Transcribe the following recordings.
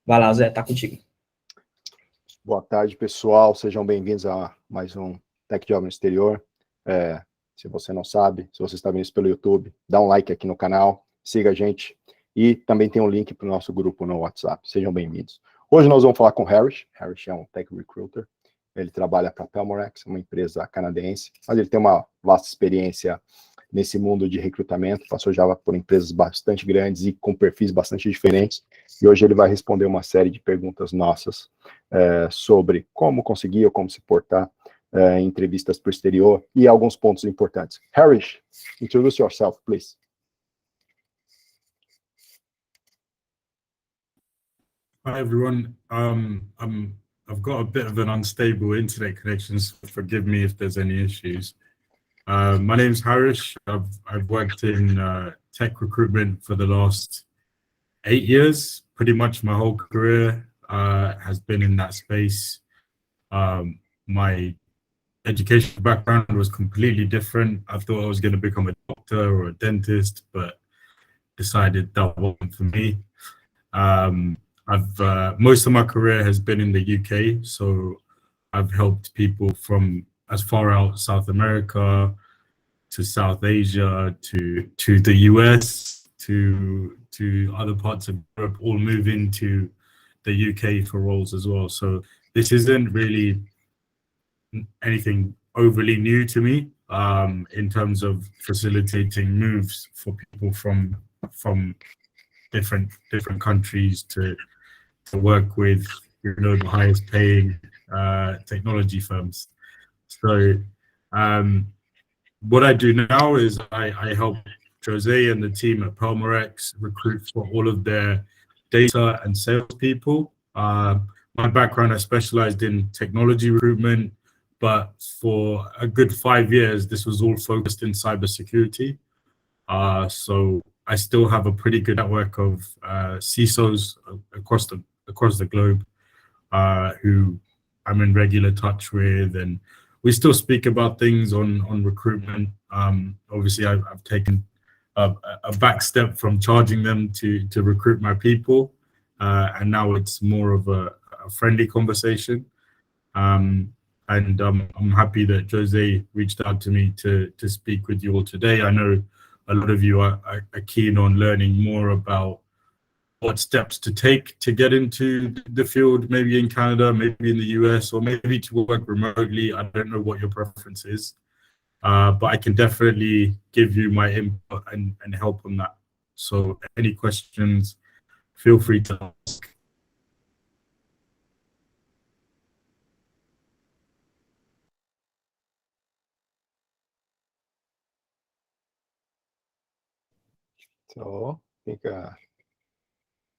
Vai lá, Zé, tá contigo. Boa tarde, pessoal. Sejam bem-vindos a mais um Tech Job no Exterior. Se você não sabe, se você está vendo isso pelo YouTube, dá um like aqui no canal, siga a gente. E também tem um link para o nosso grupo no WhatsApp. Sejam bem-vindos. Hoje nós vamos falar com o Harris. Harris é um Tech Recruiter. Ele trabalha para a Pelmorex, uma empresa canadense, mas ele tem uma vasta experiência nesse mundo de recrutamento, passou já por empresas bastante grandes e com perfis bastante diferentes, e hoje ele vai responder uma série de perguntas nossas sobre como conseguir ou como se portar em entrevistas para o exterior e alguns pontos importantes. Harris, introduce yourself, please. Hi everyone. I've got a bit of an unstable internet connection, so forgive me if there's any issues. My name's Harish. I've worked in tech recruitment for the last 8 years. Pretty much my whole career has been in that space. My education background was completely different. I thought I was going to become a doctor or a dentist, but decided that wasn't for me. Most of my career has been in the UK, so I've helped people from as far out South America to South Asia to the US to other parts of Europe, all move into the UK for roles as well. So this isn't really anything overly new to me in terms of facilitating moves for people from different countries to work with, the highest paying technology firms. So what I do now is I help Jose and the team at Pelmorex recruit for all of their data and salespeople. My background, I specialized in technology recruitment, but for a good 5 years, this was all focused in cybersecurity. So I still have a pretty good network of CISOs across the globe who I'm in regular touch with, and we still speak about things on recruitment. Obviously, I've taken a back step from charging them to recruit my people, and now it's more of a friendly conversation. And I'm happy that Jose reached out to me to speak with you all today. I know a lot of you are keen on learning more about what steps to take to get into the field, maybe in Canada, maybe in the US, or maybe to work remotely. I don't know what your preference is, but I can definitely give you my input and help on that. So any questions, feel free to ask. So,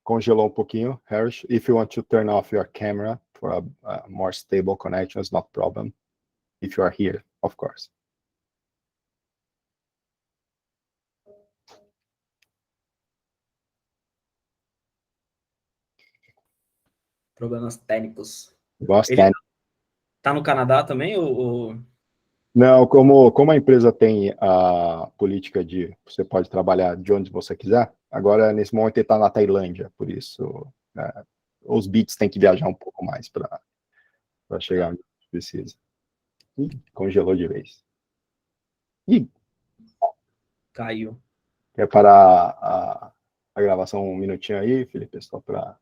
congelou pouquinho, Harris. If you want to turn off your camera for a more stable connection, it's not a problem. If you are here, of course. Problemas técnicos. Ele tá no Canadá também, ou... Não, como a empresa tem a política de você pode trabalhar de onde você quiser, agora nesse momento ele está na Tailândia, por isso os bits têm que viajar um pouco mais para chegar onde precisa. Ih, congelou de vez. Ih, caiu. Quer parar a gravação um minutinho aí, Felipe? Só para...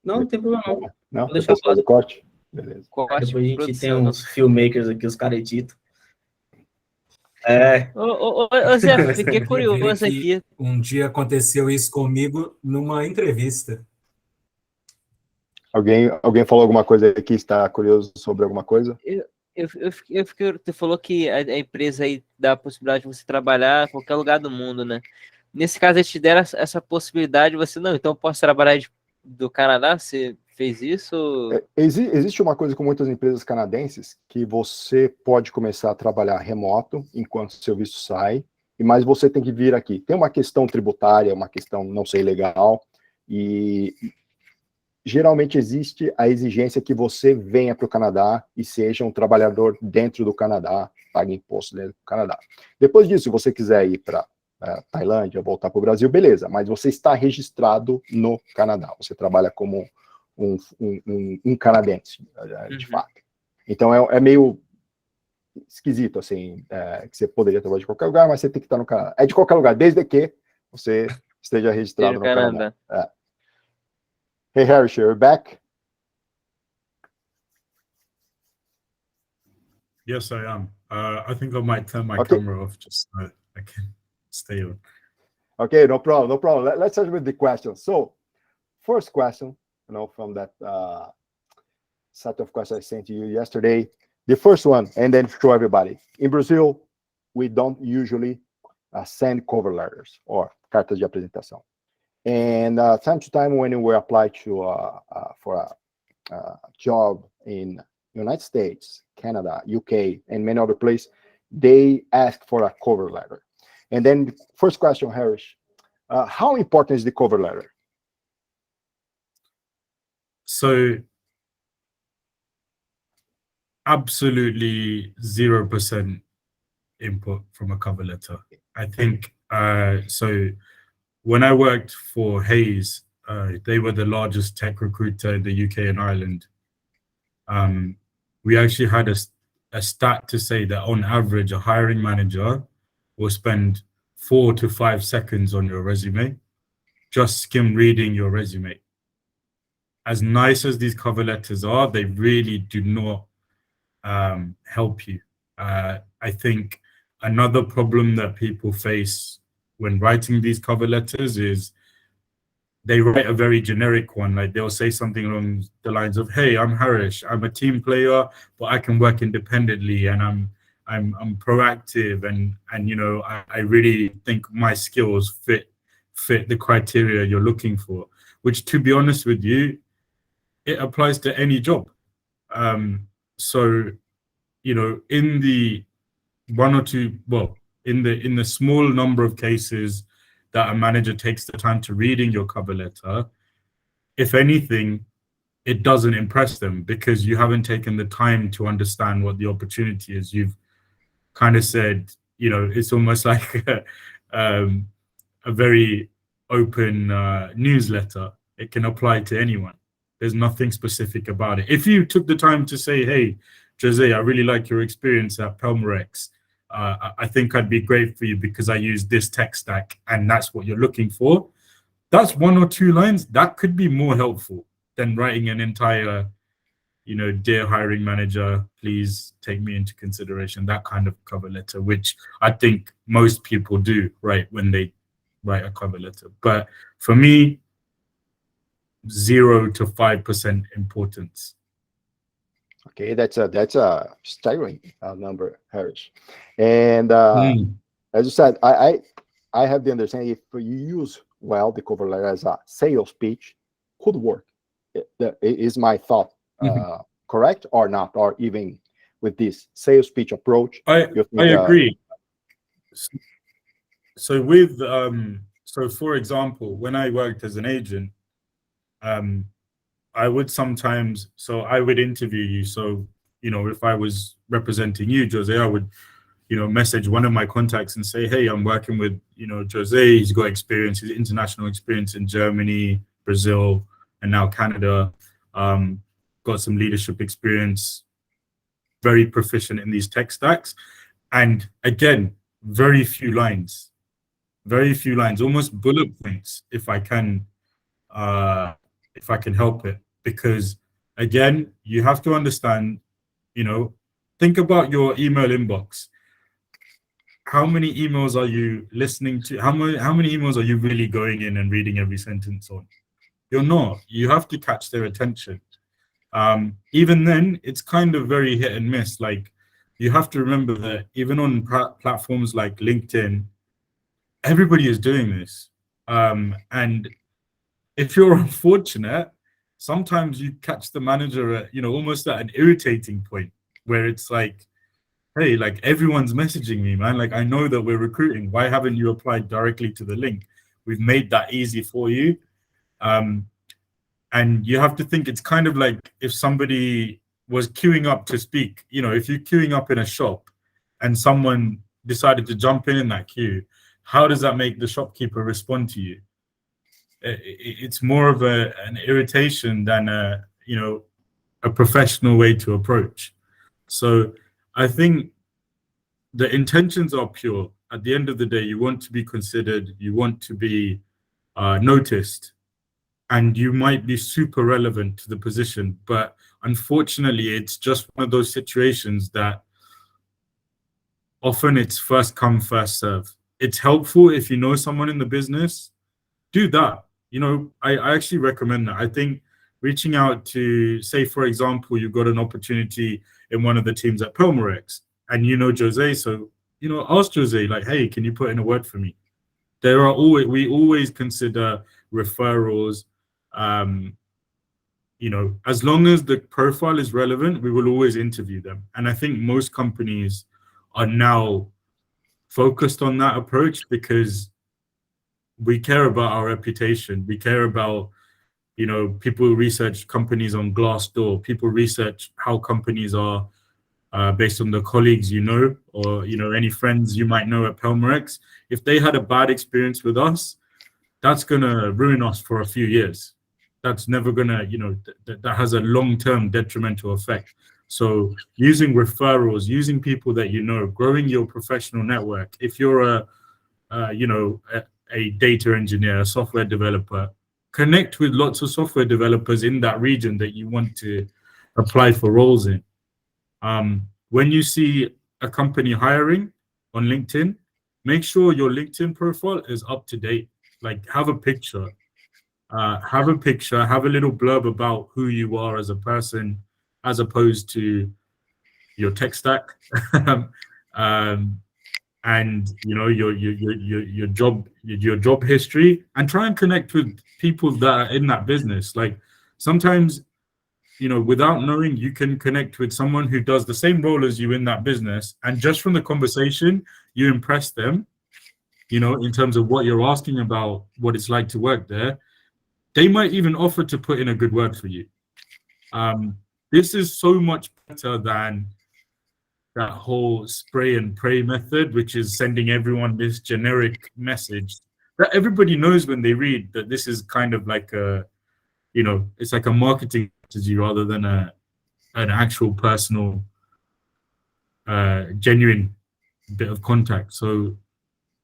Não tem problema não. Não? Vou deixar fazer o corte? Beleza. Depois a gente tem uns filmmakers aqui, os caras editam. Ô Zé, fiquei curioso aqui. Um dia aconteceu isso comigo numa entrevista. Alguém falou alguma coisa aí que está curioso sobre alguma coisa? Você falou que a empresa aí dá a possibilidade de você trabalhar em qualquer lugar do mundo, né? Nesse caso, eles te deram essa possibilidade, você não, então eu posso trabalhar do Canadá? Você fez isso? Existe uma coisa com muitas empresas canadenses, que você pode começar a trabalhar remoto enquanto o seu visto sai, mas você tem que vir aqui. Tem uma questão tributária, uma questão, não sei, legal, e geralmente existe a exigência que você venha para o Canadá e seja um trabalhador dentro do Canadá, pague imposto dentro do Canadá. Depois disso, se você quiser ir para Tailândia, voltar para o Brasil, beleza, mas você está registrado no Canadá, você trabalha como um canadense, de fato. Então é meio esquisito, assim, que você poderia trabalhar de qualquer lugar, mas você tem que estar no Canadá. É de qualquer lugar, desde que você esteja registrado no Canadá. Hey, Harris, you're back? Yes, I am. I think I might turn my Okay. camera off just so I can stay on. Okay, no problem, no problem. Let's start with the questions. So, first question, from that set of questions I sent to you yesterday. The first one, and then show everybody. In Brazil, we don't usually send cover letters or cartas de apresentação. And time to time, when we apply for a job in United States, Canada, UK, and many other places, they ask for a cover letter. And then first question, Harris, how important is the cover letter? So absolutely 0% input from a cover letter. I think, so when I worked for Hayes, they were the largest tech recruiter in the UK and Ireland. We actually had a stat to say that on average, a hiring manager will spend 4 to 5 seconds on your resume, just skim reading your resume. As nice as these cover letters are, they really do not help you. I think another problem that people face when writing these cover letters is they write a very generic one. Like they'll say something along the lines of, "Hey, I'm Harish. I'm a team player, but I can work independently, and I'm proactive, and I really think my skills fit the criteria you're looking for." Which, to be honest with you, it applies to any job. So, in the one or two, well, in the small number of cases that a manager takes the time to reading your cover letter, if anything, it doesn't impress them because you haven't taken the time to understand what the opportunity is. You've kind of said, it's almost like a very open newsletter. It can apply to anyone. There's nothing specific about it. If you took the time to say, "Hey, Jose, I really like your experience at Pelmerex. I think I'd be great for you because I use this tech stack and that's what you're looking for." That's 1 or 2 lines. That could be more helpful than writing an entire, "Dear hiring manager, please take me into consideration," that kind of cover letter, which I think most people do, right, when they write a cover letter. But for me, 0 to 5% importance. Okay, that's a staggering number, Harris. And as you said, I have the understanding if you use well the cover letter as a sales pitch, could work. Is my thought correct or not? Or even with this sales pitch approach, I agree. So with so for example, when I worked as an agent, I would sometimes, I would interview you. So, if I was representing you, Jose, I would, message one of my contacts and say, "Hey, I'm working with, Jose. He's got experience, his international experience in Germany, Brazil, and now Canada. Got some leadership experience, very proficient in these tech stacks." And again, very few lines, almost bullet points, if I can help it, because again, you have to understand, think about your email inbox. How many emails are you listening to? How many emails are you really going in and reading every sentence on? You're not. You have to catch their attention. Even then, it's kind of very hit and miss. Like, you have to remember that even on platforms like LinkedIn, everybody is doing this. And if you're unfortunate, sometimes you catch the manager at, almost at an irritating point where it's like, "Hey, like everyone's messaging me, man. Like, I know that we're recruiting. Why haven't you applied directly to the link? We've made that easy for you." And you have to think it's kind of like if somebody was queuing up to speak, if you're queuing up in a shop and someone decided to jump in that queue, how does that make the shopkeeper respond to you? It's more of an irritation than a professional way to approach. So I think the intentions are pure. At the end of the day, you want to be considered, you want to be noticed, and you might be super relevant to the position. But unfortunately, it's just one of those situations that often it's first come, first serve. It's helpful if you know someone in the business, do that. I actually recommend that. I think reaching out to, say, for example, you've got an opportunity in one of the teams at Pelmorex, and Jose, so ask Jose, like, hey, can you put in a word for me? We always consider referrals. As long as the profile is relevant, we will always interview them. And I think most companies are now focused on that approach because we care about our reputation. We care about, people research companies on Glassdoor. People research how companies are based on the colleagues or any friends you might know at Pelmorex. If they had a bad experience with us, that's going to ruin us for a few years. That's never going to, that has a long-term detrimental effect. So using referrals, using people that growing your professional network. If you're a data engineer, a software developer, connect with lots of software developers in that region that you want to apply for roles in. When you see a company hiring on LinkedIn, make sure your LinkedIn profile is up to date. Like, have a picture, have a little blurb about who you are as a person, as opposed to your tech stack, and your job history, and try and connect with people that are in that business. Like, sometimes, without knowing, you can connect with someone who does the same role as you in that business, and just from the conversation, you impress them, in terms of what you're asking about, what it's like to work there. They might even offer to put in a good word for you. This is so much better than that whole spray and pray method, which is sending everyone this generic message that everybody knows when they read, that this is kind of like it's like a marketing strategy rather than an actual personal, genuine bit of contact. So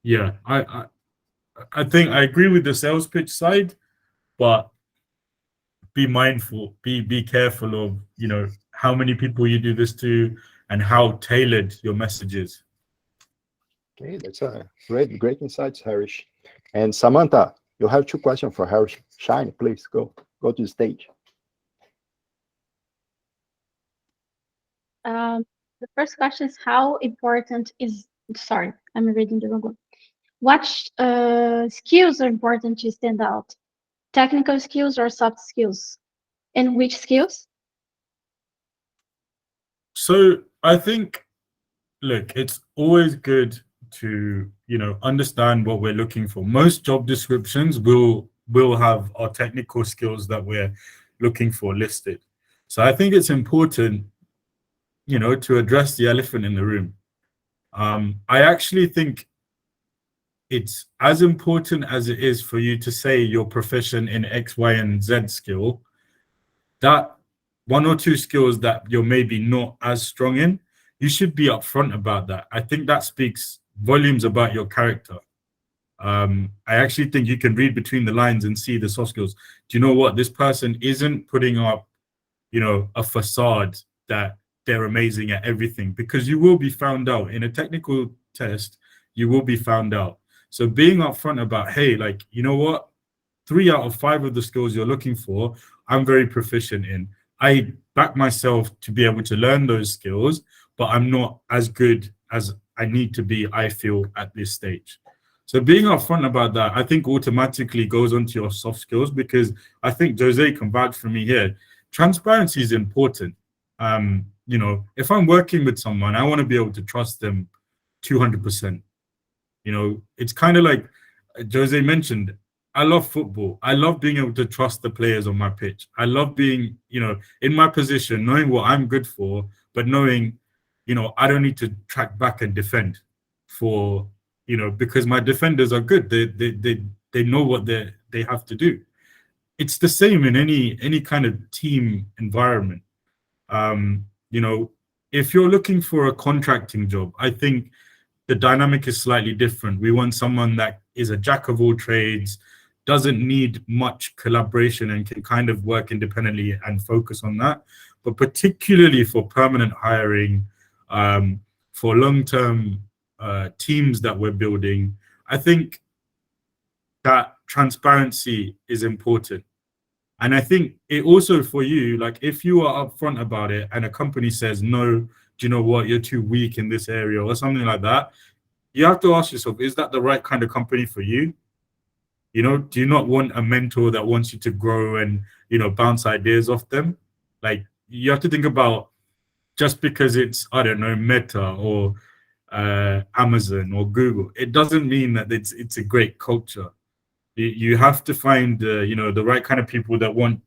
yeah, I think I agree with the sales pitch side, but be mindful, be careful of, how many people you do this to and how tailored your message is. Okay, that's a great insights, Harish. And Samantha, you have 2 questions for Harish. Shine, please go to the stage. The first question is, how important is, sorry, I'm reading the wrong one. What skills are important to stand out? Technical skills or soft skills? And which skills? So I think, look, it's always good to, understand what we're looking for. Most job descriptions will have our technical skills that we're looking for listed. So I think it's important, to address the elephant in the room. I actually think it's as important as it is for you to say you're proficient in X, Y, and Z skill, that 1 or 2 skills that you're maybe not as strong in, you should be upfront about that. I think that speaks volumes about your character. I actually think you can read between the lines and see the soft skills. Do you know what? This person isn't putting up, a facade that they're amazing at everything, because you will be found out in a technical test. You will be found out. So being upfront about, hey, like, you know what? 3 out of 5 of the skills you're looking for, I'm very proficient in. I back myself to be able to learn those skills, but I'm not as good as I need to be, I feel, at this stage. So being upfront about that, I think automatically goes onto your soft skills, because I think Jose can vouch for me here. Transparency is important. If I'm working with someone, I want to be able to trust them 200%. It's kind of like Jose mentioned, I love football. I love being able to trust the players on my pitch. I love being, in my position, knowing what I'm good for, but knowing, I don't need to track back and defend for, because my defenders are good. They know what they have to do. It's the same in any kind of team environment. If you're looking for a contracting job, I think the dynamic is slightly different. We want someone that is a jack of all trades, doesn't need much collaboration, and can kind of work independently and focus on that. But particularly for permanent hiring, for long-term teams that we're building, I think that transparency is important. And I think it also, for you, like if you are upfront about it and a company says, no, do you know what, you're too weak in this area or something like that, you have to ask yourself, is that the right kind of company for you? Do you not want a mentor that wants you to grow and, bounce ideas off them? Like, you have to think about, just because it's, I don't know, Meta or Amazon or Google, it doesn't mean that it's a great culture. You have to find the right kind of people that want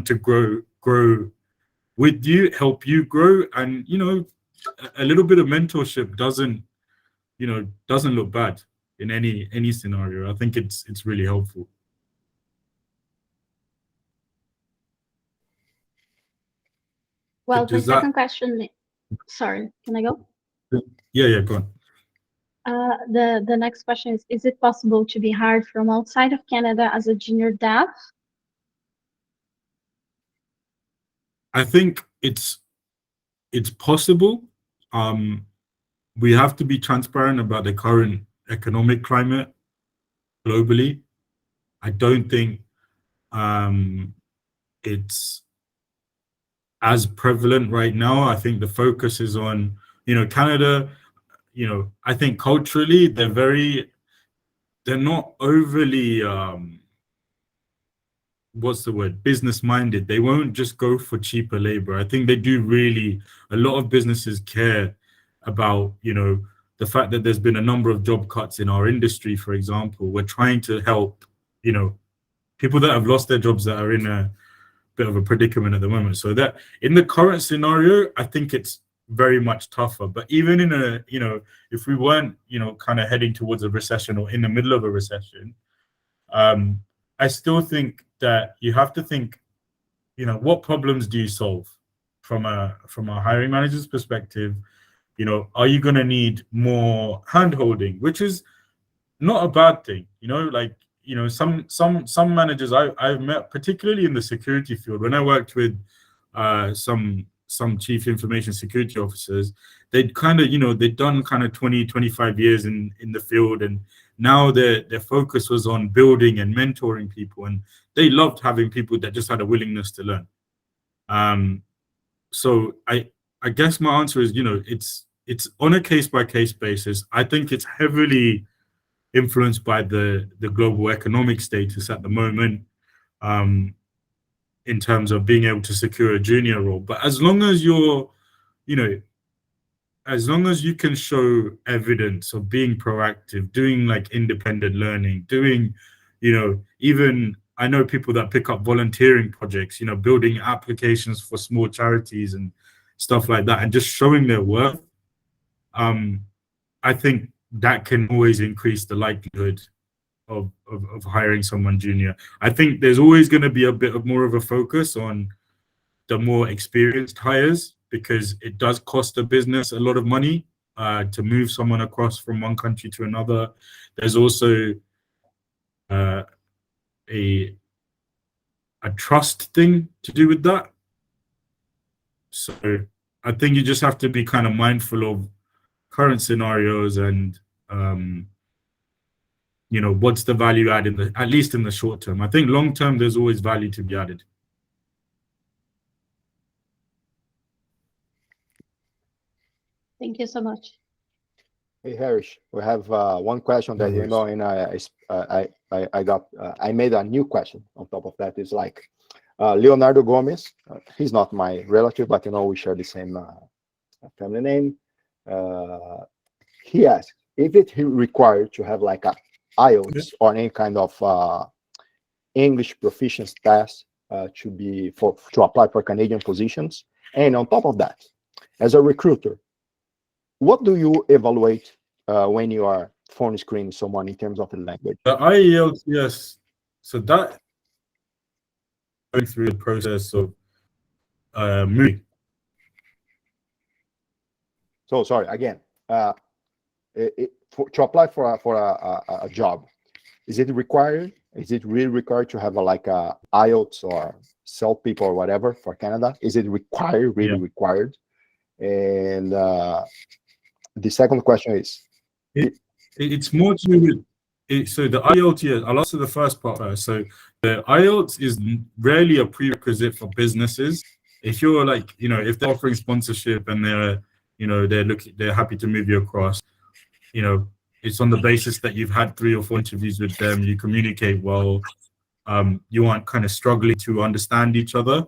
to grow with you, help you grow, and a little bit of mentorship doesn't look bad in any scenario. I think it's really helpful. Well, the second question, sorry, can I go? Yeah, go on. The next question is it possible to be hired from outside of Canada as a junior dev? I think it's possible. We have to be transparent about the current economic climate globally. I don't think it's as prevalent right now. I think the focus is on, Canada. I think culturally they're not overly what's the word, business minded. They won't just go for cheaper labor. I think they do a lot of businesses care about the fact that there's been a number of job cuts in our industry. For example, we're trying to help people that have lost their jobs, that are in a bit of a predicament at the moment. So that in the current scenario, I think it's very much tougher. But even in if we weren't kind of heading towards a recession or in the middle of a recession, I still think that you have to think, what problems do you solve from a hiring manager's perspective? Are you going to need more hand-holding, which is not a bad thing. Some managers I've met, particularly in the security field, when I worked with some chief information security officers, they'd kind of, they'd done kind of 20, 25 years in the field, and now their focus was on building and mentoring people, and they loved having people that just had a willingness to learn. So I guess my answer is, it's on a case-by-case basis. I think it's heavily influenced by the global economic status at the moment, in terms of being able to secure a junior role. But as long as you're, as long as you can show evidence of being proactive, doing like independent learning, doing, even I know people that pick up volunteering projects, building applications for small charities and stuff like that, and just showing their worth, I think that can always increase the likelihood of hiring someone junior. I think there's always going to be a bit of more of a focus on the more experienced hires, because it does cost a business a lot of money to move someone across from one country to another. There's also a trust thing to do with that. So I think you just have to be kind of mindful of current scenarios and what's the value add at least in the short term. I think long term there's always value to be added. Thank you so much. Hey Harish, we have one question that and I made a new question on top of that. Is like Leonardo Gomez. He's not my relative, but we share the same family name. He asked if it's required to have like a IELTS or any kind of English proficiency test to apply for Canadian positions. And on top of that, as a recruiter, what do you evaluate when you are phone screen someone in terms of the language? The IELTS, so that going through the process of moving. So sorry again. To apply for a job, is it required? Is it really required to have like a IELTS or self people or whatever for Canada? Is it required? Really required? And the second question is, it's more to do with it. So the IELTS, I'll answer the first part first. So the IELTS is rarely a prerequisite for businesses. If you're like, if they're offering sponsorship and they're, they're happy to move you across, it's on the basis that you've had 3 or 4 interviews with them, you communicate well, you aren't kind of struggling to understand each other,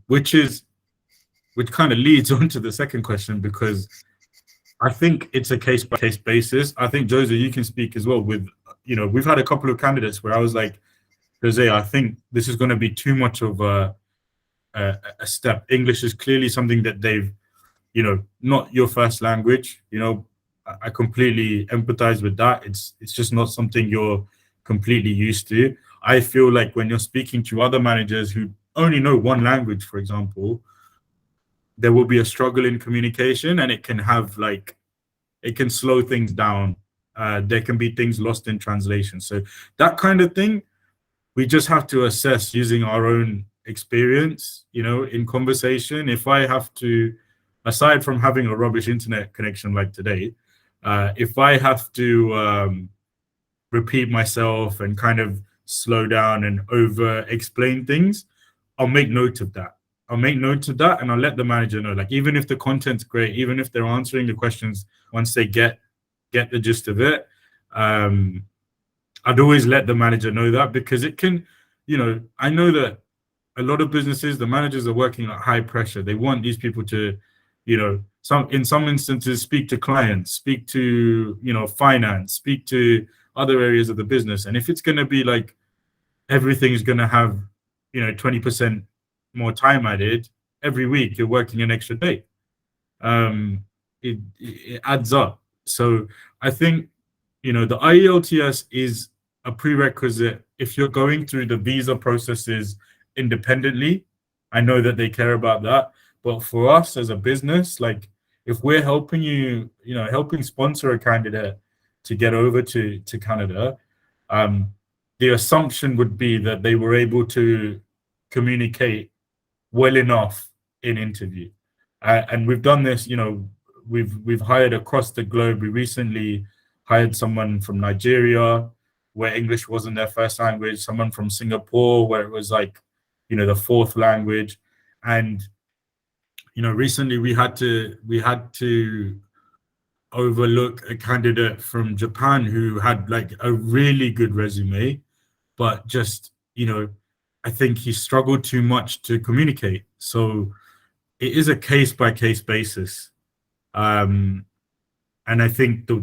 which kind of leads on to the second question, because I think it's a case-by-case basis. I think, Jose, you can speak as well with, we've had a couple of candidates where I was like, Jose, I think this is going to be too much of a step. English is clearly something that they've, not your first language, I completely empathize with that. It's just not something you're completely used to. I feel like when you're speaking to other managers who only know one language, for example, there will be a struggle in communication, and it can slow things down. There can be things lost in translation. So that kind of thing, we just have to assess using our own experience, in conversation. If I have to, aside from having a rubbish internet connection like today, if I have to repeat myself and kind of slow down and over explain things, I'll make note of that. And I'll let the manager know, like, even if the content's great, even if they're answering the questions once they get the gist of it, I'd always let the manager know that, because it can, I know that a lot of businesses, the managers are working at high pressure. They want these people to, in some instances, speak to clients, speak to, finance, speak to other areas of the business. And if it's going to be like everything is going to have, 20% more time added every week, you're working an extra day. It adds up. So I think, the IELTS is a prerequisite if you're going through the visa processes independently. I know that they care about that. But for us as a business, like, if we're helping you, helping sponsor a candidate to get over to Canada, the assumption would be that they were able to communicate well enough in interview. And we've done this, we've hired across the globe. We recently hired someone from Nigeria where English wasn't their first language, someone from Singapore where it was like, the 4th language. And recently we had to overlook a candidate from Japan who had like a really good resume, but just, I think he struggled too much to communicate. So it is a case-by-case basis. And I think I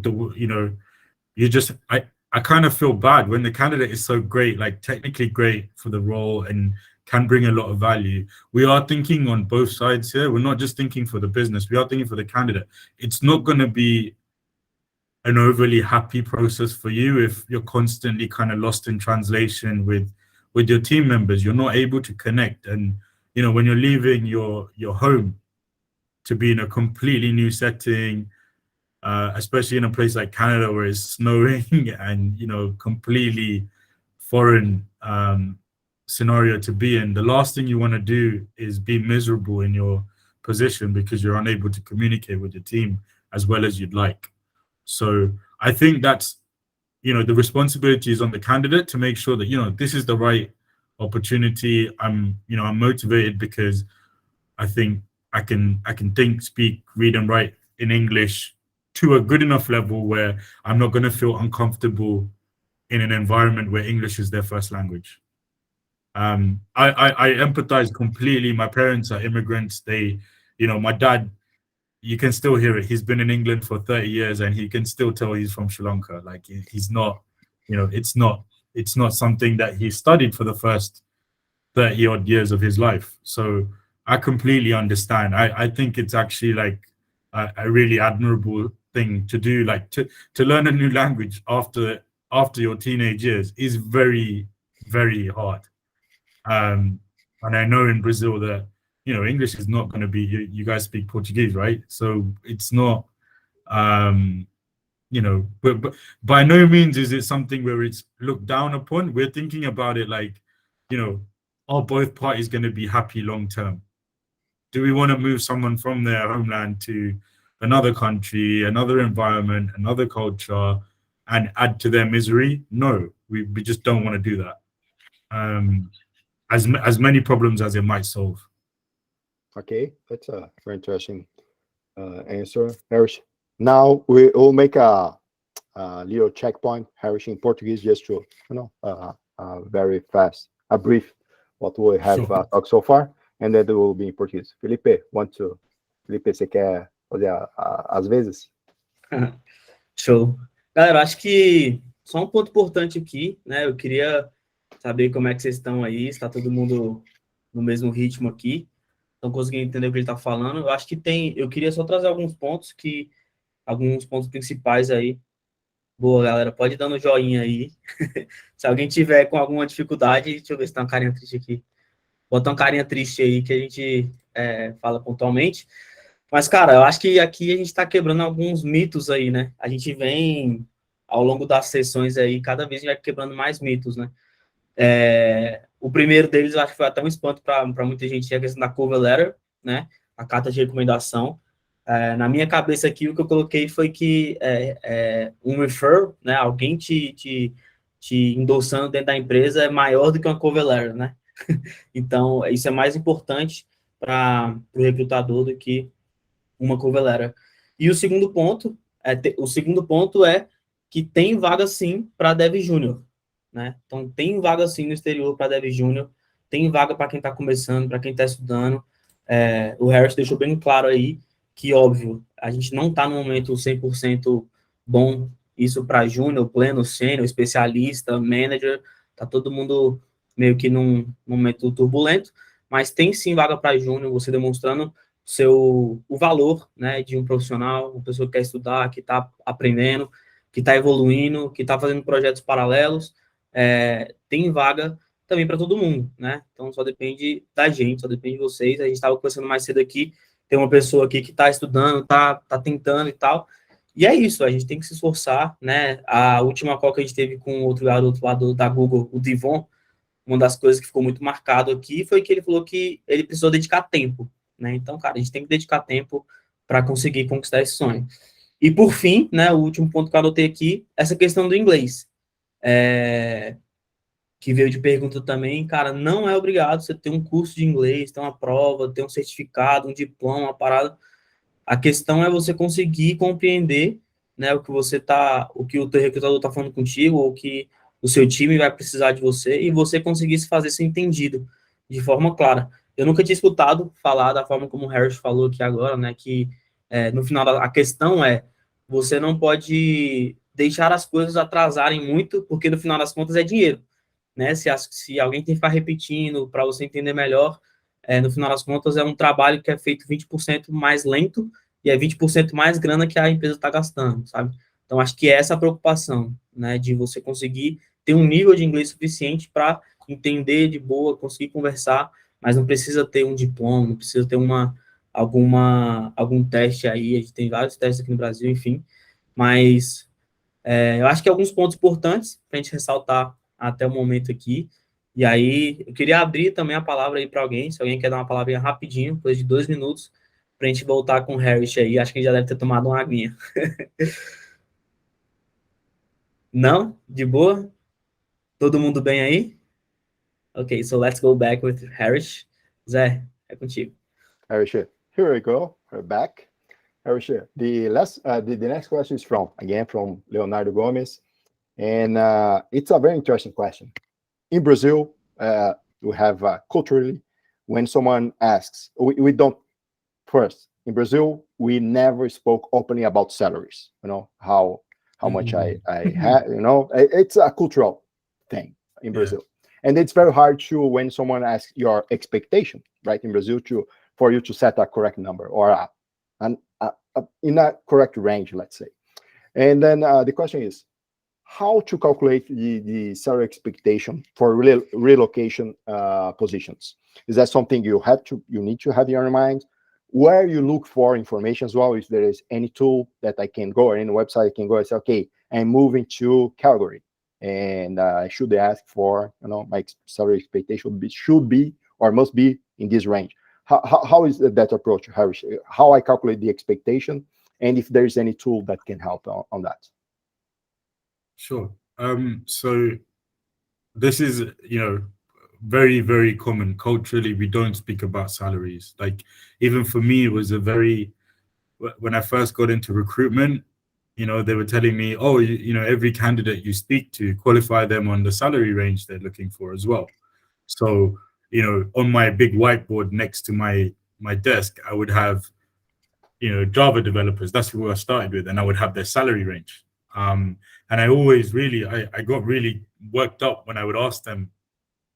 kind of feel bad when the candidate is so great, like technically great for the role and can bring a lot of value. We are thinking on both sides here. We're not just thinking for the business. We are thinking for the candidate. It's not going to be an overly happy process for you if you're constantly kind of lost in translation with your team members. You're not able to connect. And, when you're leaving your home to be in a completely new setting, especially in a place like Canada where it's snowing and, completely foreign scenario to be in, the last thing you want to do is be miserable in your position because you're unable to communicate with your team as well as you'd like. So I think that's, the responsibility is on the candidate to make sure that, this is the right opportunity. I'm motivated because I think I can think, speak, read and write in English to a good enough level where I'm not going to feel uncomfortable in an environment where English is their first language. I empathize completely. My parents are immigrants. They, my dad, you can still hear it. He's been in England for 30 years and he can still tell he's from Sri Lanka. Like, he's not, it's not something that he studied for the first 30 odd years of his life. So I completely understand. I think it's actually like a really admirable thing to do, like to learn a new language after your teenage years is very, very hard. And I know in Brazil that, you know, English is not going to be, you guys speak Portuguese, right? So it's not, you know, but by no means is it something where it's looked down upon. We're thinking about it like, you know, are both parties going to be happy long term? Do we want to move someone from their homeland to another country, another environment, another culture, and add to their misery? No, we just don't want to do that. As many problems as it might solve. Okay, that's a very interesting answer, Harris. Now we will make a little checkpoint, Harris, in Portuguese, just to, you know, very fast, a brief what we have talked so far, and then it will be in Portuguese. Felipe, Felipe, você quer fazer às vezes? Show. Galera, acho que só um ponto importante aqui, né? Eu queria saber como é que vocês estão aí, se está todo mundo no mesmo ritmo aqui, estão conseguindo entender o que ele está falando. Eu acho que eu queria só trazer alguns pontos principais aí. Boa, galera, pode ir dando joinha aí. Se alguém tiver com alguma dificuldade, deixa eu ver se tá uma carinha triste aqui. Bota uma carinha triste aí que a gente fala pontualmente. Mas, cara, eu acho que aqui a gente está quebrando alguns mitos aí, né? A gente vem, ao longo das sessões aí, cada vez a gente vai quebrando mais mitos, né? O primeiro deles, eu acho que foi até um espanto para muita gente, é a questão da cover letter, né? A carta de recomendação. Na minha cabeça aqui, o que eu coloquei foi que um refer, né? Alguém te endossando dentro da empresa é maior do que uma cover letter, né? Então, isso é mais importante para o recrutador do que uma cover letter. E o segundo ponto é que tem vaga sim para Dev Júnior, né? Então tem vaga sim no exterior para Dev Júnior, tem vaga para quem está começando, para quem está estudando. O Harris deixou bem claro aí que, óbvio, a gente não está no momento 100% bom, isso para júnior, pleno, sênior, especialista, manager, tá todo mundo meio que num momento turbulento, mas tem sim vaga para júnior, você demonstrando o valor, né, de um profissional, uma pessoa que quer estudar, que está aprendendo, que está evoluindo, que está fazendo projetos paralelos, tem vaga também para todo mundo, né? Então só depende da gente, só depende de vocês. A gente estava conversando mais cedo aqui, tem uma pessoa aqui que está estudando, está tentando e tal. E é isso, a gente tem que se esforçar, né? A última call que a gente teve com outro garoto lá da Google, o Divon, uma das coisas que ficou muito marcado aqui foi que ele falou que ele precisou dedicar tempo, né? Então, cara, a gente tem que dedicar tempo para conseguir conquistar esse sonho. E por fim, né, o último ponto que eu anotei aqui, essa questão do inglês. Que veio de pergunta também, cara, não é obrigado você ter um curso de inglês, ter uma prova, ter um certificado, um diploma, uma parada. A questão é você conseguir compreender, né, o que o teu recrutador está falando contigo, ou que o seu time vai precisar de você, e você conseguir se fazer ser entendido de forma clara. Eu nunca tinha escutado falar da forma como o Harris falou aqui agora, né, que no final a questão você não pode deixar as coisas atrasarem muito, porque no final das contas é dinheiro, né, se alguém tem que ficar repetindo para você entender melhor, no final das contas é um trabalho que é feito 20% mais lento e é 20% mais grana que a empresa está gastando, sabe? Então, acho que é essa a preocupação, né, de você conseguir ter um nível de inglês suficiente para entender de boa, conseguir conversar, mas não precisa ter um diploma, não precisa ter algum teste aí, a gente tem vários testes aqui no Brasil, enfim, mas eu acho que alguns pontos importantes para a gente ressaltar até o momento aqui, e aí eu queria abrir também a palavra aí para alguém, se alguém quer dar uma palavrinha rapidinho, depois de 2 minutos, para a gente voltar com o Harris aí, acho que ele já deve ter tomado uma aguinha. Não? De boa? Todo mundo bem aí? Ok, so let's go back with Harris. Zé, é contigo. Harris, here we go. We're back. Harris, the next question is from Leonardo Gomes, and it's a very interesting question. In Brazil, we have culturally, when someone asks, we don't, first, in Brazil, we never spoke openly about salaries, you know, how much I had, you know, it's a cultural thing in Brazil. And it's very hard to, when someone asks your expectation, right, in Brazil, for you to set a correct number or in a correct range, let's say. And then the question is, how to calculate the salary expectation for relocation positions? Is that something you need to have in your mind? Where you look for information as well, if there is any tool that I can go, or any website I can go and say, okay, I'm moving to Calgary, and should they ask for, my salary expectation should be or must be in this range? How is that approach, Harry? How I calculate the expectation, and if there is any tool that can help on that? Sure. So this is, very, very common. Culturally, we don't speak about salaries. Like, even for me, it was when I first got into recruitment, they were telling me, oh, every candidate you speak to, qualify them on the salary range they're looking for as well. So, on my big whiteboard next to my desk, I would have, Java developers. That's who I started with, and I would have their salary range. And I always I got really worked up when I would ask them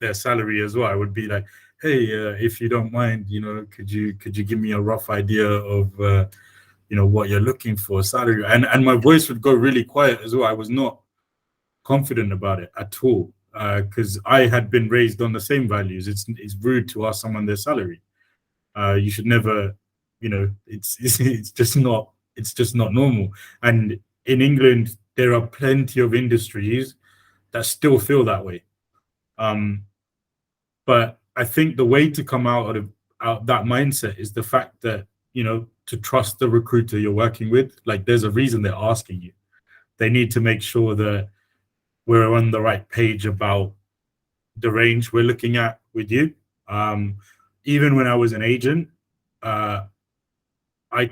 their salary as well. I would be like, hey, if you don't mind, could you give me a rough idea of what you're looking for, salary? And my voice would go really quiet as well. I was not confident about it at all, because I had been raised on the same values. It's rude to ask someone their salary. You should never, it's just not normal. And in England, there are plenty of industries that still feel that way. But I think the way to come out of that mindset is the fact that, to trust the recruiter you're working with. Like, there's a reason they're asking you. They need to make sure that we're on the right page about the range we're looking at with you. Even when I was an agent, I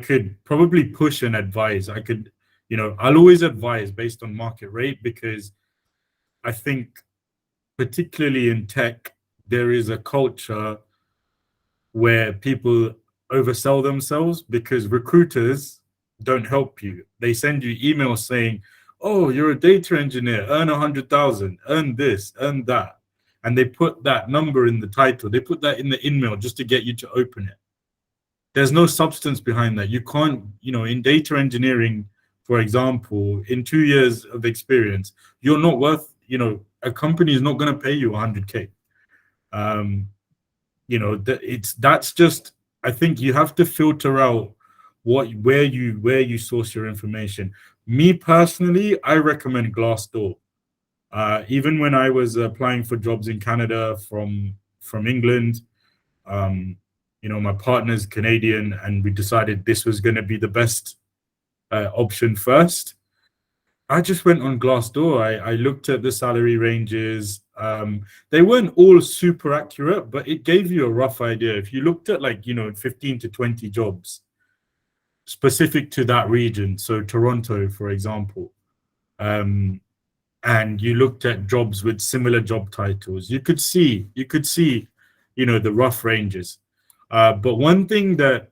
could probably push and advise. I'll always advise based on market rate, because I think, particularly in tech, there is a culture where people oversell themselves, because recruiters don't help you. They send you emails saying, oh, you're a data engineer, earn 100,000, earn this, earn that. And they put that number in the title. They put that in the email just to get you to open it. There's no substance behind that. You can't, in data engineering, for example, in 2 years of experience, you're not worth, a company is not going to pay you 100K. That's just, I think you have to filter out where you source your information. Me personally, I recommend Glassdoor. Even when I was applying for jobs in Canada from England, my partner's Canadian, and we decided this was going to be the best option first. I just went on Glassdoor. I looked at the salary ranges. They weren't all super accurate, but it gave you a rough idea. If you looked at 15 to 20 jobs specific to that region, so Toronto, for example, and you looked at jobs with similar job titles, you could see, the rough ranges. But one thing that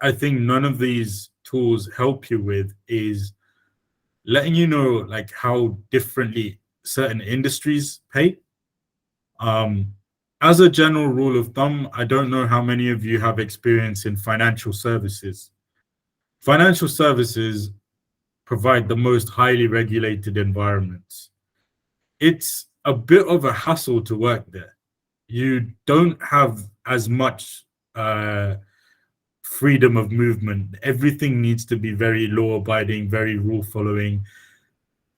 I think none of these tools help you with is letting you know how differently certain industries pay. As a general rule of thumb, I don't know how many of you have experience in financial services. Financial services provide the most highly regulated environments. It's a bit of a hassle to work there. You don't have as much freedom of movement. Everything needs to be very law-abiding, very rule-following.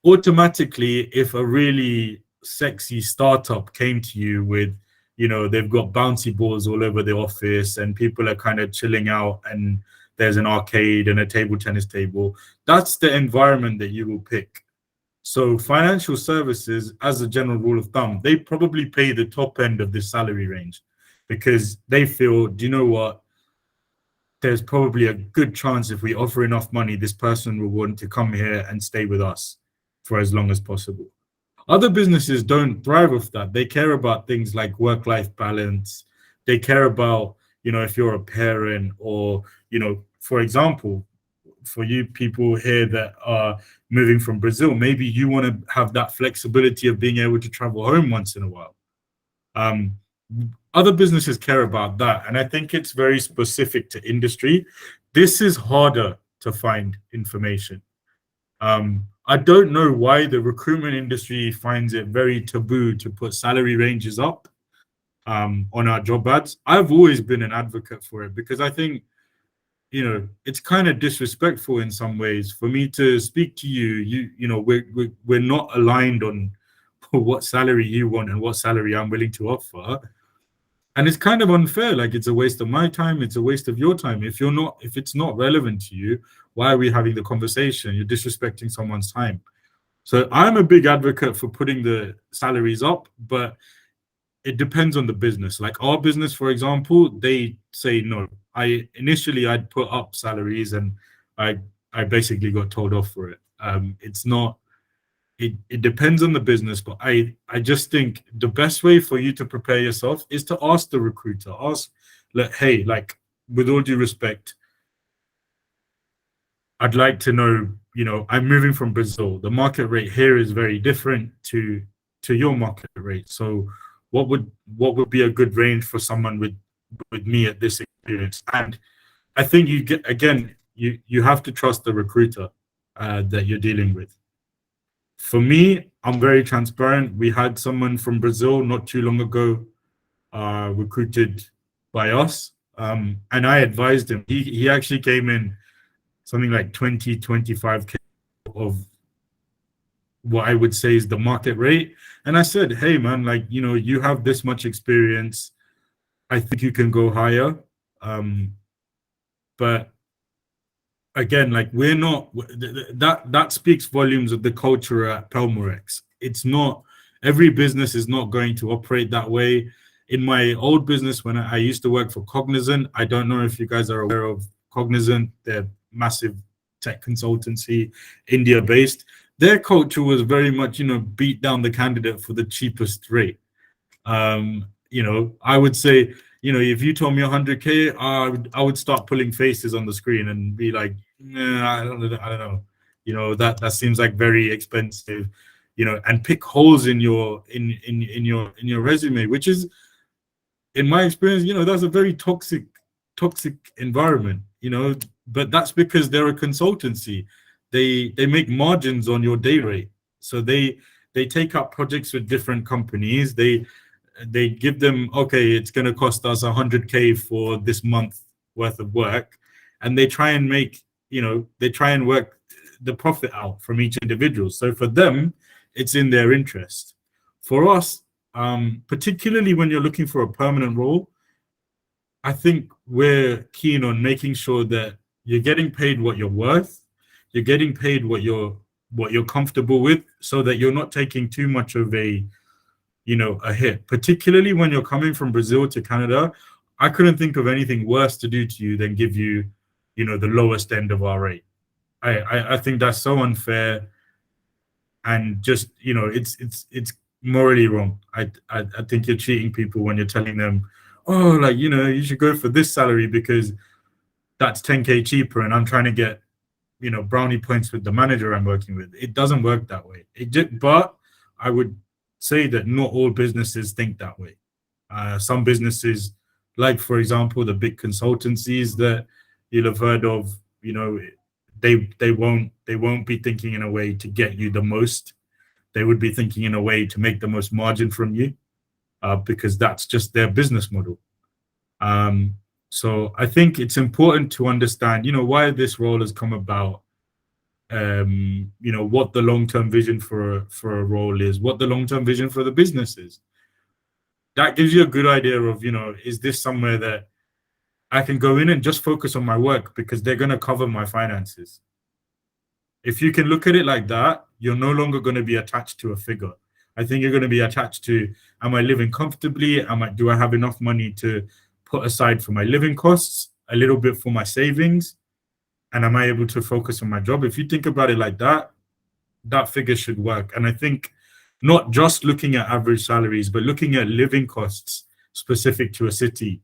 Automatically, if a really sexy startup came to you with, they've got bouncy balls all over the office and people are kind of chilling out and there's an arcade and a table tennis table, that's the environment that you will pick. So financial services, as a general rule of thumb, they probably pay the top end of the salary range because they feel, do you know what? There's probably a good chance if we offer enough money, this person will want to come here and stay with us for as long as possible. Other businesses don't thrive off that. They care about things like work-life balance. They care about, if you're a parent or, for example, for you people here that are moving from Brazil, maybe you want to have that flexibility of being able to travel home once in a while. other businesses care about that, and I think it's very specific to industry. This is harder to find information. I don't know why the recruitment industry finds it very taboo to put salary ranges up on our job ads. I've always been an advocate for it because I think, you know, it's kind of disrespectful in some ways for me to speak to you. You know, we're not aligned on what salary you want and what salary I'm willing to offer. And it's kind of unfair. Like, it's a waste of my time. It's a waste of your time. If it's not relevant to you, why are we having the conversation? You're disrespecting someone's time. So I'm a big advocate for putting the salaries up, but it depends on the business. Like our business, for example, they say no. I'd put up salaries and I basically got told off for it. It's not. It depends on the business, but I just think the best way for you to prepare yourself is to ask the recruiter. Ask, like, hey, like, with all due respect, I'd like to know, you know, I'm moving from Brazil. The market rate here is very different to your market rate. So what would be a good range for someone with me at this experience? And I think you have to trust the recruiter that you're dealing with. For me, I'm very transparent. We had someone from Brazil not too long ago recruited by us, and I advised him. He actually came in something like 25K of what I would say is the market rate. And I said, hey, man, like, you know, you have this much experience. I think you can go higher. But again, like, we're not, that speaks volumes of the culture at Pelmorex. It's not, every business is not going to operate that way. In my old business, when I used to work for Cognizant, I don't know if you guys are aware of Cognizant, they're massive tech consultancy, India-based. Their culture was very much, you know, beat down the candidate for the cheapest rate. You know, I would say, you know, if you told me 100K, I would start pulling faces on the screen and be like, nah, I don't know. You know, that seems like very expensive, you know, and pick holes in your resume, which is, in my experience, you know, that's a very toxic environment, you know, but that's because they're a consultancy. They make margins on your day rate. So they take up projects with different companies. They give them, okay, it's going to cost us 100K for this month worth of work. And they try and make, you know, they try and work the profit out from each individual. So for them, it's in their interest. For us, particularly when you're looking for a permanent role, I think we're keen on making sure that you're getting paid what you're worth, you're getting paid what you're comfortable with, so that you're not taking too much of a, you know, a hit. Particularly when you're coming from Brazil to Canada, I couldn't think of anything worse to do to you than give you, you know, the lowest end of our rate. I think that's so unfair, and just, you know, it's morally wrong. I think you're cheating people when you're telling them, oh, like, you know, you should go for this salary because that's 10K cheaper, and I'm trying to get, you know, brownie points with the manager I'm working with. It doesn't work that way. But I would say that not all businesses think that way. Some businesses, like, for example, the big consultancies that you'll have heard of, you know, they won't be thinking in a way to get you the most. They would be thinking in a way to make the most margin from you, because that's just their business model. So I think it's important to understand, you know, why this role has come about, you know, what the long-term vision for a role is, what the long-term vision for the business is. That gives you a good idea of, you know, is this somewhere that I can go in and just focus on my work because they're going to cover my finances. If you can look at it like that, you're no longer going to be attached to a figure. I think you're going to be attached to, am I living comfortably? Do I have enough money to put aside for my living costs, a little bit for my savings, and am I able to focus on my job? If you think about it like that, that figure should work. And I think not just looking at average salaries, but looking at living costs specific to a city.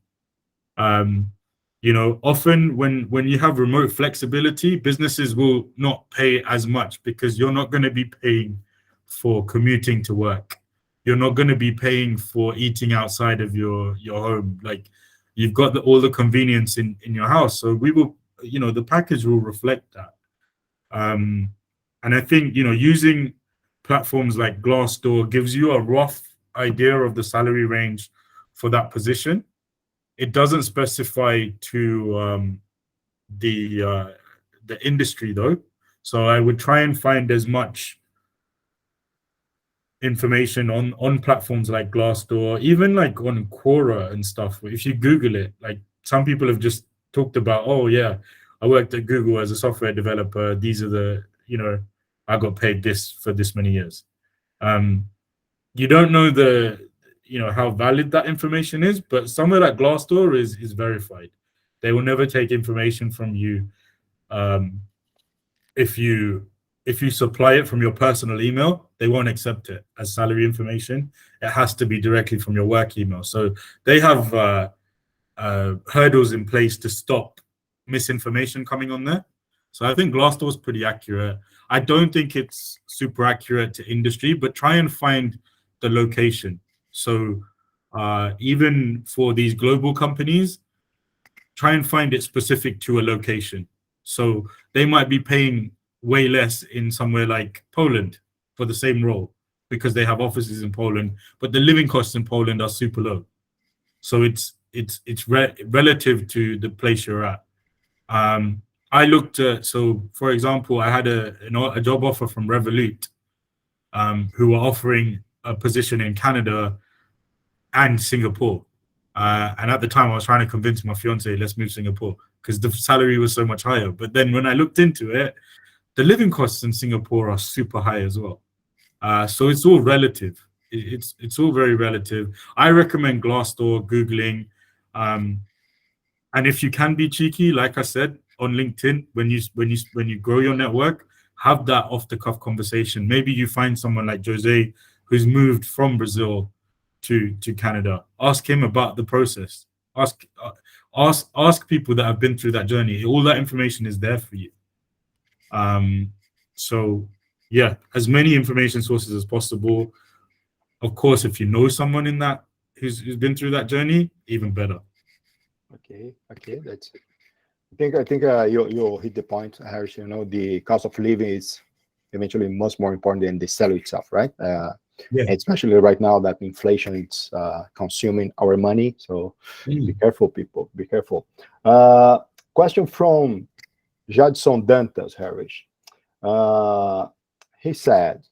You know, often when you have remote flexibility, businesses will not pay as much because you're not going to be paying for commuting to work. you're not going to be paying for eating outside of your home. Like, you've got all the convenience in your house. So we will, the package will reflect that. And I think, using platforms like Glassdoor gives you a rough idea of the salary range for that position. It doesn't specify to the industry though. So I would try and find as much information on platforms like Glassdoor, even like on Quora and stuff. If you Google it, like some people have just talked about, oh yeah, I worked at Google as a software developer. These are the, I got paid this for this many years. You don't know how valid that information is, but somewhere like Glassdoor is verified. They will never take information from you. If you supply it from your personal email, they won't accept it as salary information. It has to be directly from your work email. So they have hurdles in place to stop misinformation coming on there. So I think Glassdoor is pretty accurate. I don't think it's super accurate to industry, but try and find the location. So even for these global companies, try and find it specific to a location. So they might be paying way less in somewhere like Poland for the same role because they have offices in Poland, but the living costs in Poland are super low. So it's relative to the place you're at. I looked at, so for example, I had a job offer from Revolut, who were offering a position in Canada and Singapore. And at the time I was trying to convince my fiance, let's move to Singapore because the salary was so much higher. But then when I looked into it, the living costs in Singapore are super high as well. So it's all relative. It's all very relative. I recommend Glassdoor, Googling. And if you can be cheeky, like I said, on LinkedIn, when you grow your network, have that off the cuff conversation. Maybe you find someone like Jose who's moved from Brazil to Canada. Ask him about the process. Ask people that have been through that journey. All that information is there for you. So yeah, as many information sources as possible. Of course, if you know someone in that who's been through that journey, even better. Okay, that's it. I think you hit the point, Harris. The cost of living is eventually much more important than the salary itself, right? Yeah. Especially right now that inflation is consuming our money. So be careful, people. Be careful. Question from Jadson Dantas, Harris. He said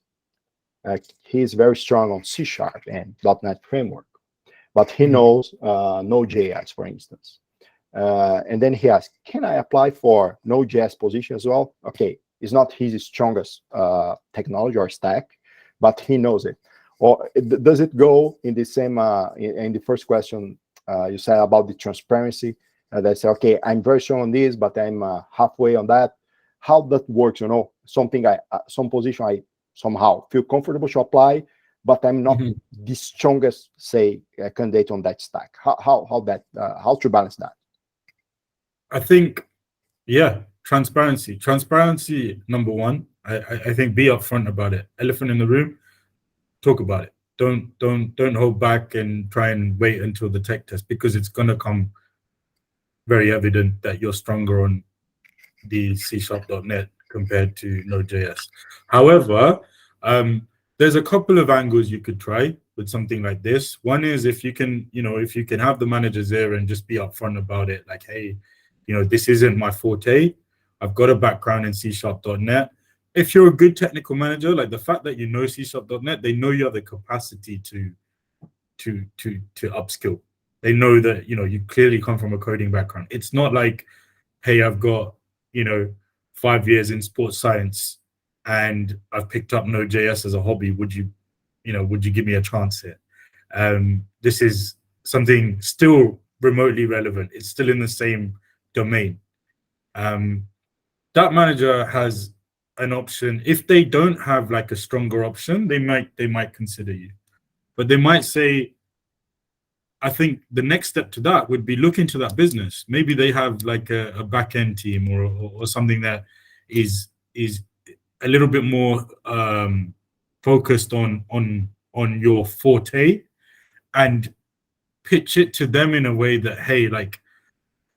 he's very strong on C# and .NET framework, but he knows Node.js, for instance. And then he asked, can I apply for Node.js position as well? Okay, it's not his strongest technology or stack, but he knows it. Or does it go in the same, in the first question you said about the transparency? They say, okay, I'm very strong on this, but I'm halfway on that. How that works, some position I somehow feel comfortable to apply, but I'm not the strongest, say, candidate on that stack. How to balance that? I think, yeah, transparency, number one. I think be upfront about it. Elephant in the room, talk about it. Don't hold back and try and wait until the tech test, because it's gonna come very evident that you're stronger on the C#.NET compared to Node.js. However, there's a couple of angles you could try with something like this. One is if you can have the managers there and just be upfront about it, like, hey, this isn't my forte. I've got a background in C#.NET. If you're a good technical manager, like the fact that you know C#.NET, they know you have the capacity to upskill. They know that you clearly come from a coding background. It's not like, hey, I've got 5 years in sports science and I've picked up Node.js as a hobby. Would you give me a chance here? This is something still remotely relevant. It's still in the same domain. That manager has an option. If they don't have like a stronger option, they might consider you, but they might say, I think the next step to that would be look into that business. Maybe they have like a back-end team or something that is a little bit more focused on on your forte and pitch it to them in a way that, hey, like,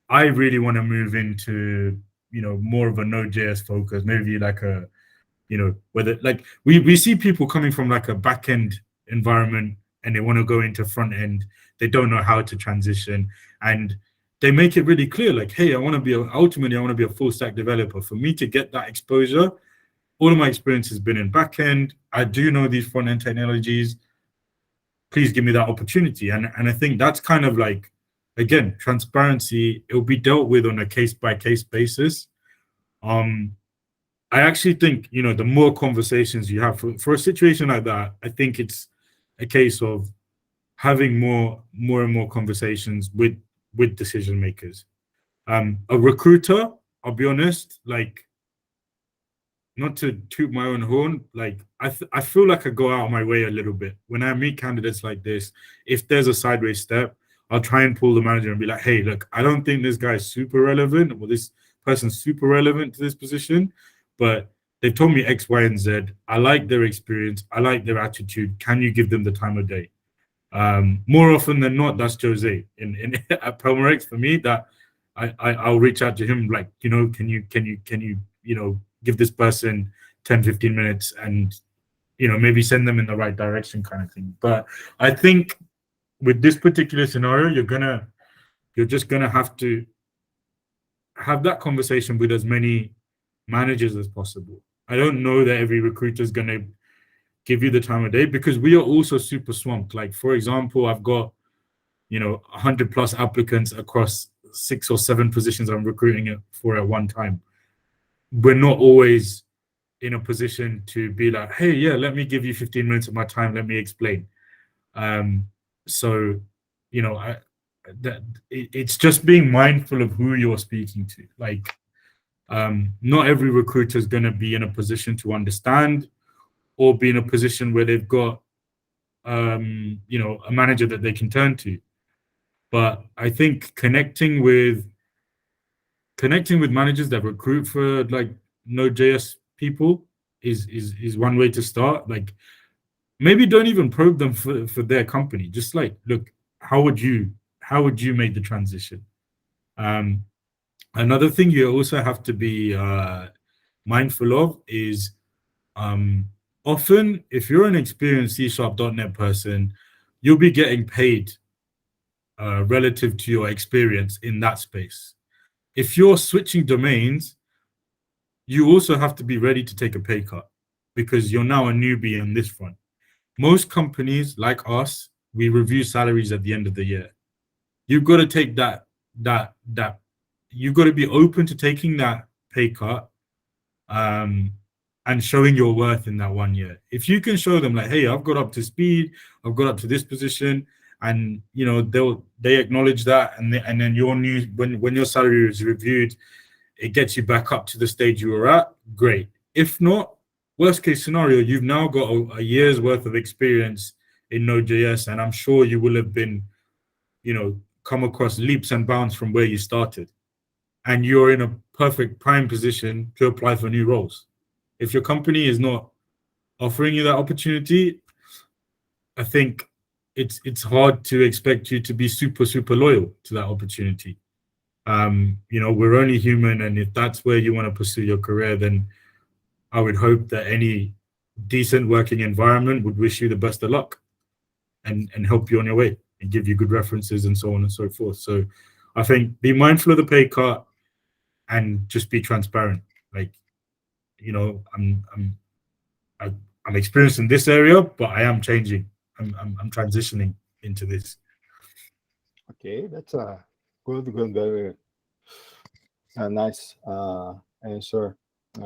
I really want to move into, you know, more of a Node.js focus, maybe like a, you know, whether like we see people coming from like a back end environment and they want to go into front end. They don't know how to transition, and they make it really clear, like, hey, ultimately I want to be a full stack developer. For me to get that exposure, all of my experience has been in back end. I do know these front end technologies. Please give me that opportunity. And I think that's kind of like, again, transparency. It will be dealt with on a case by case basis. I actually think, you know, the more conversations you have for a situation like that, I think it's a case of having more and more conversations with decision makers. A recruiter, I'll be honest, like, not to toot my own horn, like I feel like I go out of my way a little bit when I meet candidates like this. If there's a sideways step, I'll try and pull the manager and be like, hey, look, I don't think this guy's super relevant, or this person's super relevant to this position, but they've told me X, Y, and Z. I like their experience. I like their attitude. Can you give them the time of day? More often than not, that's Jose in at Pelmerex for me. That I'll reach out to him, like, you know, can you you know, give this person 10-15 minutes and, you know, maybe send them in the right direction, kind of thing. But I think with this particular scenario, you're just gonna have to have that conversation with as many managers as possible. I don't know that every recruiter is gonna give you the time of day, because we are also super swamped. Like, for example, I've got, you know, 100+ applicants across 6 or 7 positions I'm recruiting for at one time. We're not always in a position to be like, hey, yeah, let me give you 15 minutes of my time, let me explain. So, you know, it's just being mindful of who you're speaking to. Like, not every recruiter is going to be in a position to understand or be in a position where they've got, you know, a manager that they can turn to. But I think connecting with managers that recruit for like Node.js people is one way to start. Like, maybe don't even probe them for their company. Just like, look, how would you make the transition? Another thing you also have to be mindful of is, often if you're an experienced C#.NET person, you'll be getting paid relative to your experience in that space. If you're switching domains, you also have to be ready to take a pay cut, because you're now a newbie on this front. Most companies like us, we review salaries at the end of the year. You've got to take that you've got to be open to taking that pay cut, and showing your worth in that 1 year. If you can show them like, hey, I've got up to speed, I've got up to this position, and, you know, they acknowledge that, and then your new, when your salary is reviewed, it gets you back up to the stage you were at, great. If not, worst case scenario, you've now got a year's worth of experience in Node.js, and I'm sure you will have been, you know, come across leaps and bounds from where you started, and you're in a perfect prime position to apply for new roles. If your company is not offering you that opportunity, I think it's hard to expect you to be super loyal to that opportunity. You know, we're only human, and if that's where you want to pursue your career, then I would hope that any decent working environment would wish you the best of luck and help you on your way and give you good references and so on and so forth. So I think be mindful of the pay cut and just be transparent. Like, you know, I'm experienced in this area, but I am changing. I'm transitioning into this. Okay, that's a good, very nice answer,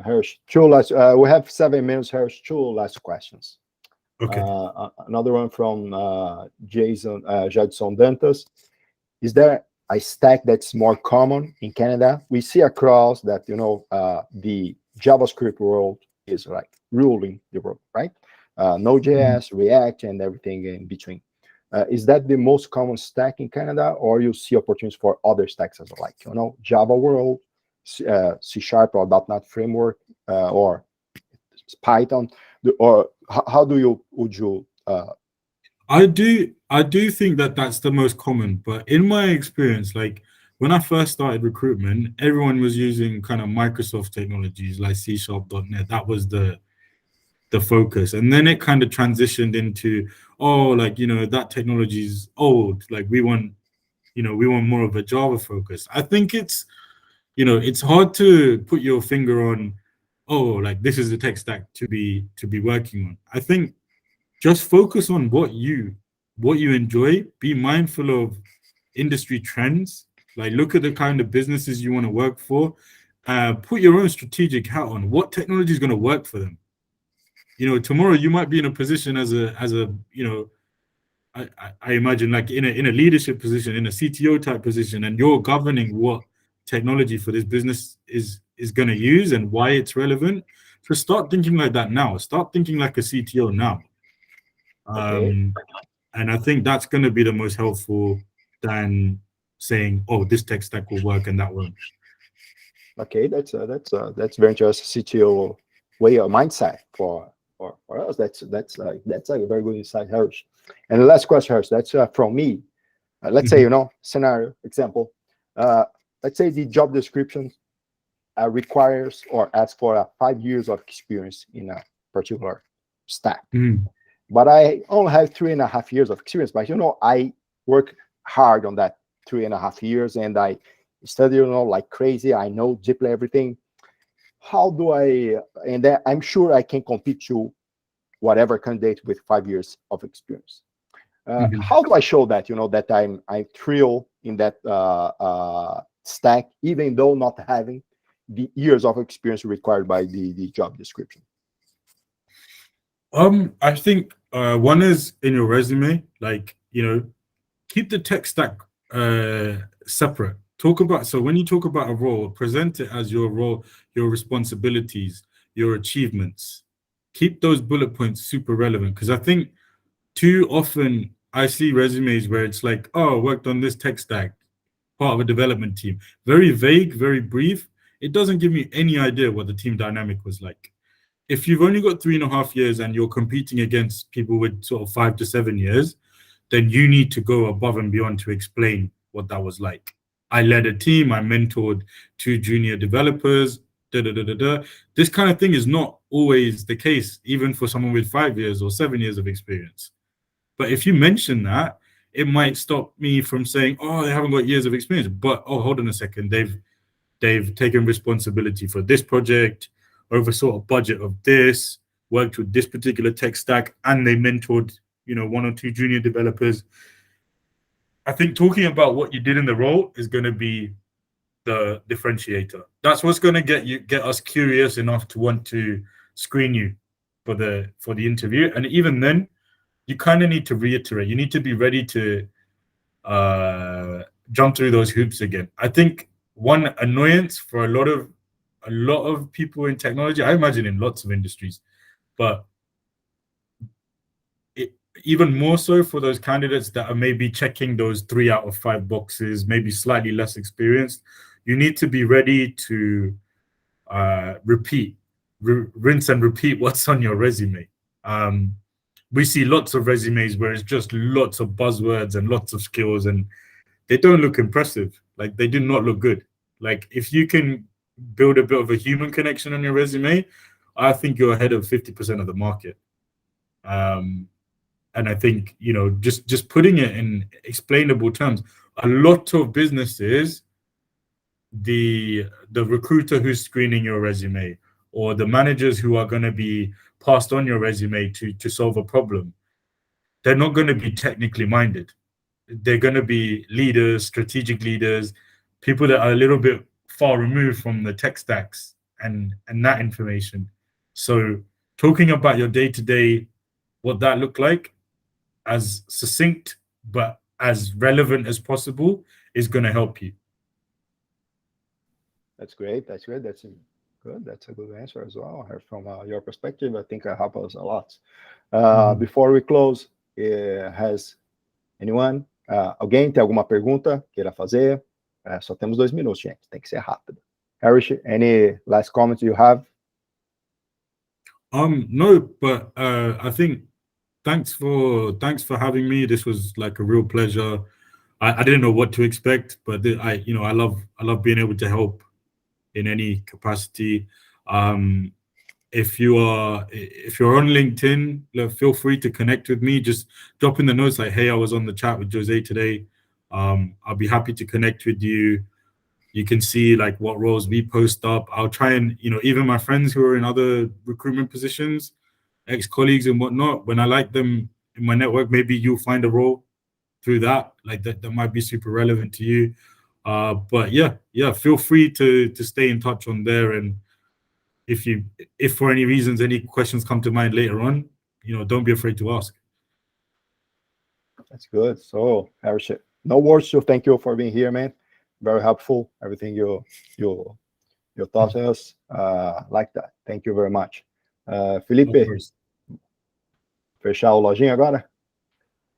Hirsch. We have 7 minutes, Hirsch. 2 last questions. Okay. Another one from Jadson Dantas. Is there a stack that's more common in Canada? We see across that, you know, the JavaScript world is like ruling the world, right? Node.js, React, and everything in between. Is that the most common stack in Canada, or you see opportunities for other stacks as well, like, you know, Java world, C# or .NET framework, or Python, or how would you I do think that that's the most common, but in my experience, like when I first started recruitment, everyone was using kind of Microsoft technologies like C#, .NET. That was the focus, and then it kind of transitioned into, oh, like, you know, that technology is old, like we want, you know, we want more of a Java focus. I think it's, you know, it's hard to put your finger on, oh, like this is the tech stack to be working on. I think just focus on what you enjoy. Be mindful of industry trends. Like look at the kind of businesses you want to work for. Put your own strategic hat on. What technology is going to work for them? You know, tomorrow you might be in a position as a you know, I imagine like in a leadership position, in a CTO type position, and you're governing what technology for this business is going to use and why it's relevant. So start thinking like that now. Start thinking like a CTO now. Okay. And I think that's going to be the most helpful than saying, "Oh, this tech stack will work and that won't." Okay, that's very interesting CTO way of mindset for us. That's a very good insight, Harsh. And the last question, Harsh, that's from me. Let's say, you know, scenario example. Let's say the job description requires or asks for 5 years of experience in a particular stack. But I only have 3.5 years of experience. But you know, I work hard on that 3.5 years, and I study, you know, like crazy. I know deeply everything. How do I? And I'm sure I can compete to whatever candidate with 5 years of experience. How do I show that, you know, that I'm thrilled in that stack, even though not having the years of experience required by the job description? I think one is in your resume, like, you know, keep the tech stack separate. Talk about, so when you talk about a role, present it as your role, your responsibilities, your achievements. Keep those bullet points super relevant, because I think too often I see resumes where it's like, oh, worked on this tech stack, part of a development team. Very vague, very brief. It doesn't give me any idea what the team dynamic was like. If you've only got 3.5 years and you're competing against people with sort of 5 to 7 years, then you need to go above and beyond to explain what that was like. I led a team, I mentored 2 junior developers, This kind of thing is not always the case, even for someone with 5 years or 7 years of experience. But if you mention that, it might stop me from saying, oh, they haven't got years of experience. But, oh, hold on a second, they've taken responsibility for this project, oversaw a budget of this, worked with this particular tech stack, and they mentored, you know, 1 or 2 junior developers. I think talking about what you did in the role is going to be the differentiator. That's what's going to get us curious enough to want to screen you for the interview. And even then, you kind of need to reiterate. You need to be ready to jump through those hoops again. I think one annoyance for a lot of people in technology, I imagine in lots of industries, but even more so for those candidates that are maybe checking those 3 out of 5 boxes, maybe slightly less experienced, you need to be ready to rinse and repeat what's on your resume. We see lots of resumes where it's just lots of buzzwords and lots of skills, and they don't look impressive. Like, they do not look good. Like, if you can build a bit of a human connection on your resume, I think you're ahead of 50% of the market. And I think, you know, just putting it in explainable terms, a lot of businesses, the recruiter who's screening your resume, or the managers who are going to be passed on your resume to solve a problem, they're not going to be technically minded. They're going to be leaders, strategic leaders, people that are a little bit far removed from the tech stacks and that information. So talking about your day-to-day, what that looked like, as succinct but as relevant as possible, is going to help you. That's great. That's good. That's good. That's a good answer as well. From your perspective, I think it helps us a lot. Before we close, has anyone? Alguém tem alguma pergunta queira fazer? Só temos 2 minutos, gente. Tem que ser rápido. Harish, any last comments you have? No, but I think thanks for having me. This was like a real pleasure. I didn't know what to expect, but I love being able to help in any capacity. If you're on LinkedIn, feel free to connect with me. Just drop in the notes like, hey, I was on the chat with Jose today. I'll be happy to connect with you. You can see like what roles we post up. I'll try and, even my friends who are in other recruitment positions, ex-colleagues and whatnot, when I like them in my network, maybe you'll find a role through that, like that might be super relevant to you. But yeah, feel free to stay in touch on there. And if for any reasons, any questions come to mind later on, don't be afraid to ask. That's good. So, Harris, no words to thank you for being here, man. Very helpful. Everything you taught us, like that. Thank you very much. Felipe, fechar o lojinha agora?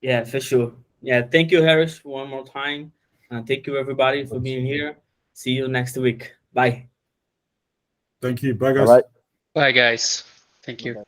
Yeah, for sure. Yeah, thank you, Harris, one more time. Thank you, everybody, for being here. See you next week. Bye. Thank you. Bye, guys. All right. Bye, guys. Thank you. Okay.